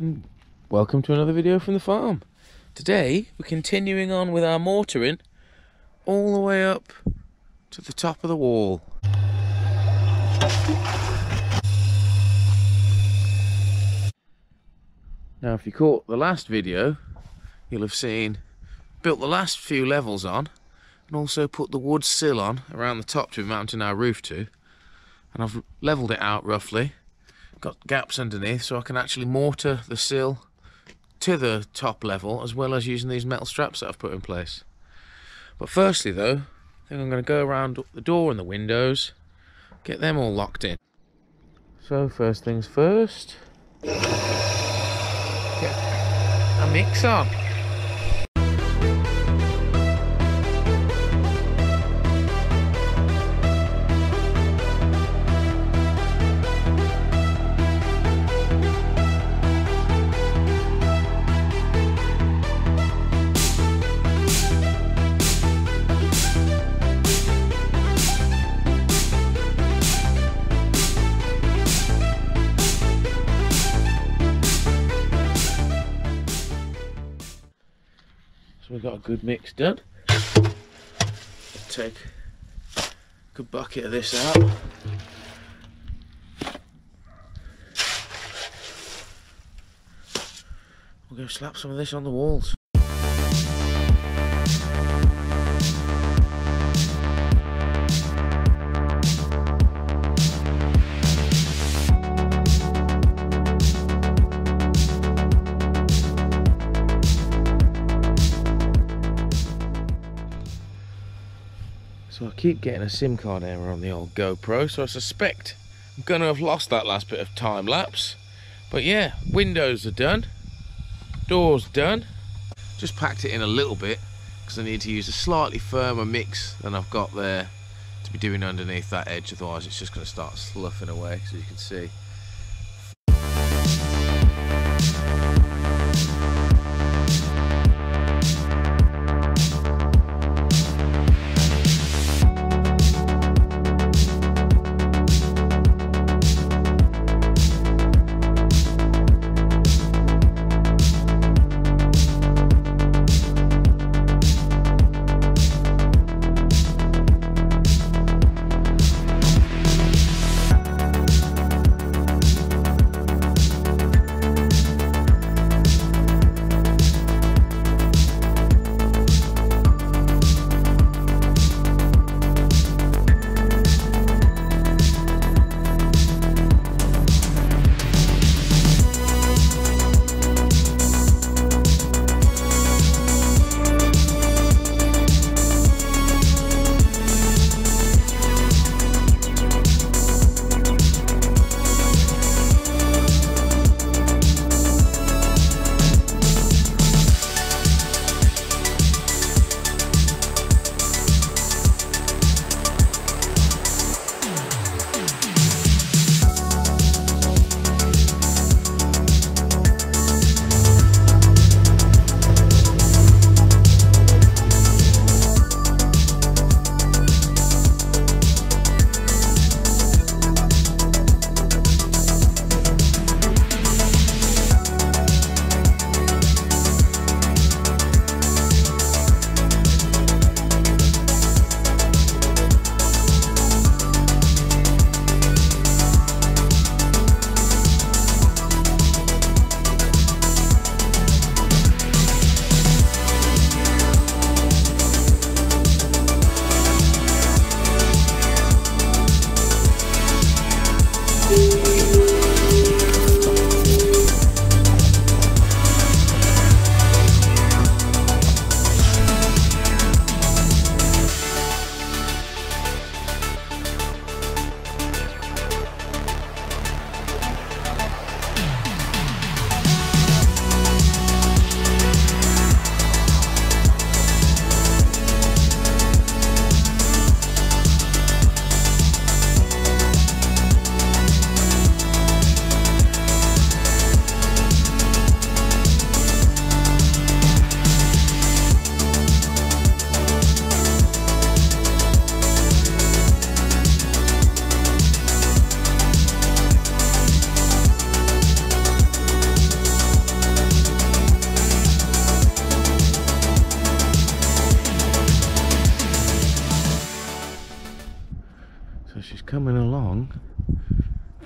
And welcome to another video from the farm. Today we're continuing on with our mortaring all the way up to the top of the wall. Now if you caught the last video, you'll have seen built the last few levels on and also put the wood sill on around the top to be mounting our roof to, and I've levelled it out roughly, got gaps underneath so I can actually mortar the sill to the top level as well as using these metal straps that I've put in place. But firstly though, I think I'm going to go around the door and the windows, get them all locked in. So first things first, get a mix on. So we've got a good mix done. Take a good bucket of this out. We'll go slap some of this on the walls. So I keep getting a SIM card error on the old GoPro, so I suspect I'm going to have lost that last bit of time lapse. But yeah, windows are done, doors done. Just packed it in a little bit because I need to use a slightly firmer mix than I've got there to be doing underneath that edge, otherwise it's just going to start sloughing away, so you can see.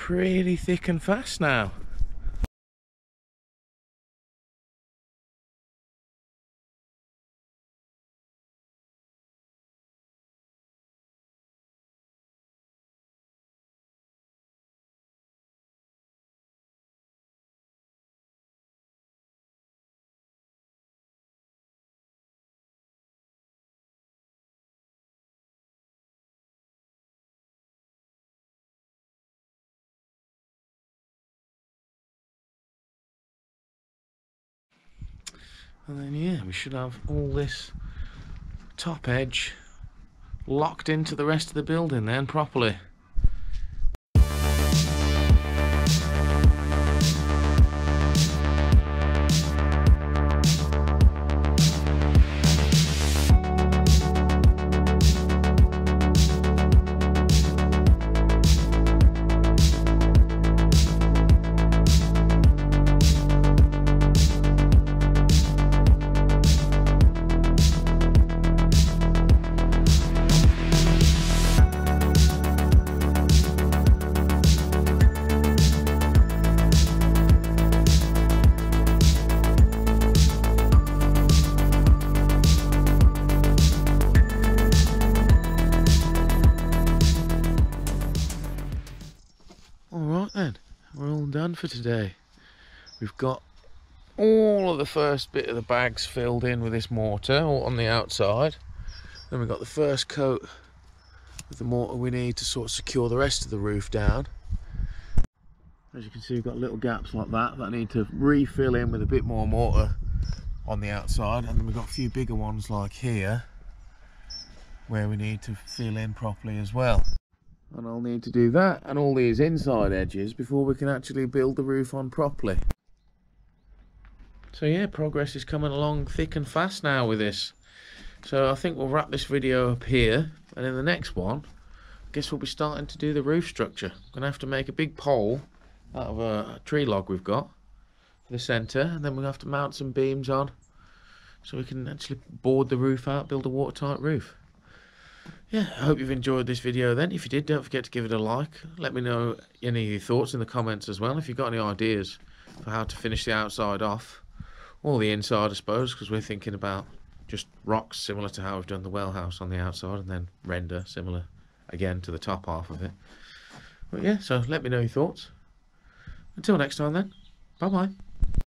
pretty thick and fast now. And then yeah, we should have all this top edge locked into the rest of the building then properly. Alright then, we're all done for today. We've got all of the first bit of the bags filled in with this mortar, all on the outside. Then we've got the first coat of the mortar we need to sort of secure the rest of the roof down. As you can see, we've got little gaps like that that need to refill in with a bit more mortar on the outside. And then we've got a few bigger ones like here where we need to fill in properly as well. And I'll need to do that and all these inside edges before we can actually build the roof on properly. So yeah, progress is coming along thick and fast now with this. So I think we'll wrap this video up here, and in the next one, I guess we'll be starting to do the roof structure. I'm going to have to make a big pole out of a tree log we've got for the centre, and then we'll have to mount some beams on so we can actually board the roof out, build a watertight roof. Yeah, I hope you've enjoyed this video then. If you did, don't forget to give it a like. Let me know any of your thoughts in the comments as well. If you've got any ideas for how to finish the outside off, or the inside I suppose, because we're thinking about just rocks similar to how we've done the well house on the outside, and then render similar again to the top half of it. But yeah, so let me know your thoughts. Until next time then, bye bye.